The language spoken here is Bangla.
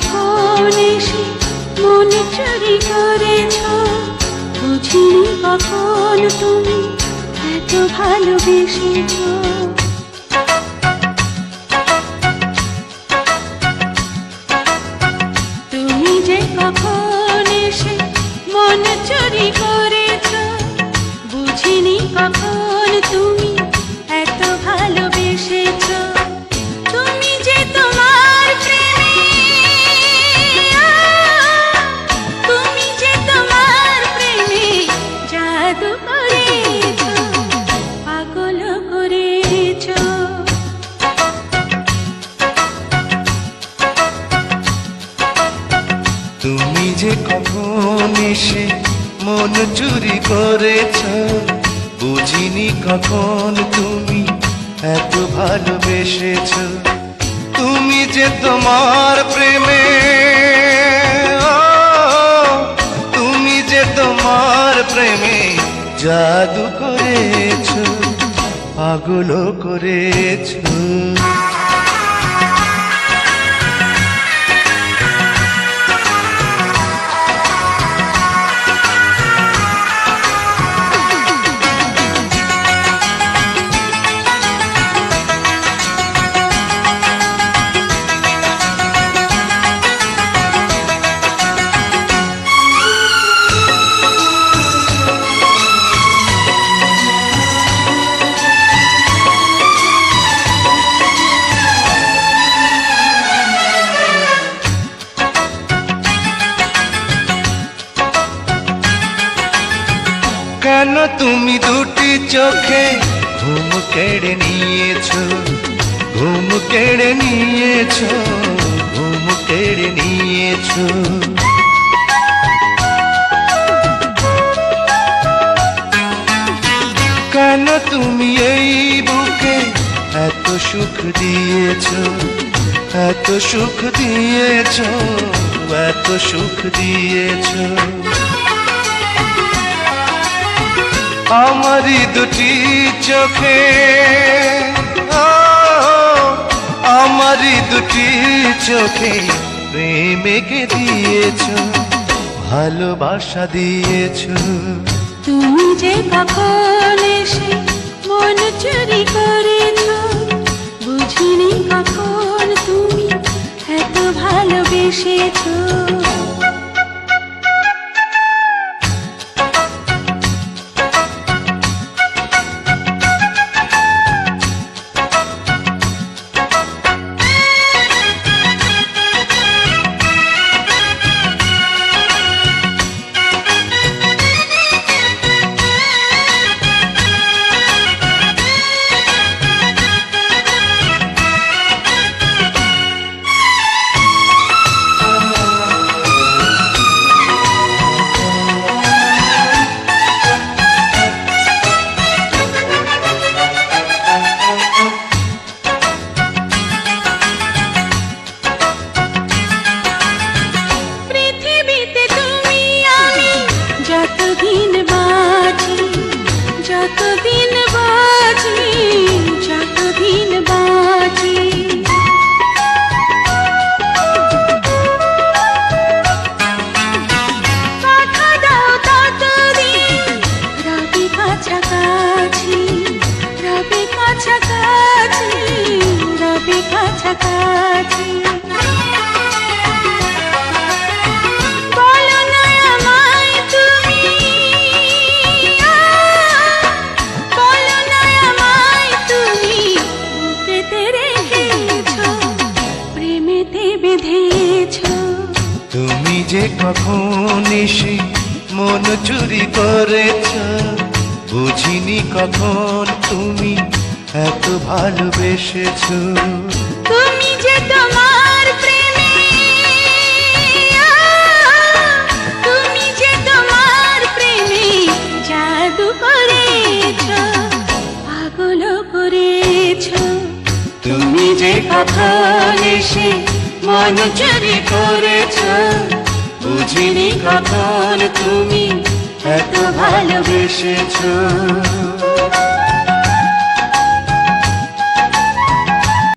কখন এসে মন চুরি করেছ, বুঝিনি কখন তুমি এত ভালোবেসেছ। তুমি যে কখন এসে মন চুরি করেছ, বুঝিনি কখন তুমি এত ভালোবেসেছ। তুমি যে তোমার প্রেমে, তুমি যে তোমার প্রেমে জাদু করেছ, পাগল করেছ। তুমি যে কখন এসে মন চুরি করেছ, বুঝিনি কখন তুমি এত ভালোবেসেছ। তুমি যে তোমার প্রেমে, তুমি যে তোমার প্রেমে জাদু করেছ, পাগল করেছ। কেন তুমি দুটি চোখে ঘুম কেড়ে নিয়েছ, ঘুম কেড়ে নিয়েছ, ঘুম কেড়ে নিয়েছ। কেন তুমি এই বুকে এত সুখ দিয়েছ, এত সুখ দিয়েছ, এত সুখ দিয়েছ। আমারি দুটি চোখে, আমারি দুটি চোখে প্রেমকে দিয়েছ, ভালোবাসা দিয়েছ। তুমি যে কখন এসে মন চুরি করেছ, বুঝিনি কখন তুমি এত ভালোবেসেছ। যতদিন বাঁচি, যতদিন বাঁচি, যতদিন বাঁচি, কথা দাও ততদিন রবি কাছাকাছি, রবি কাছাকাছি, রবি কাছাকাছি। তুমি যে কখন এসে মন চুরি করেছ, বুঝিনি কখন তুমি এত ভালোবেসেছ। তুমি যে তোমার প্রেমে, তুমি যে তোমার প্রেমে জাদু করেছ, পাগল করেছ। তুমি যে কখন এসে মন চুরি করেছ, বুঝিনি কখন তুমি এত ভালোবেসেছ।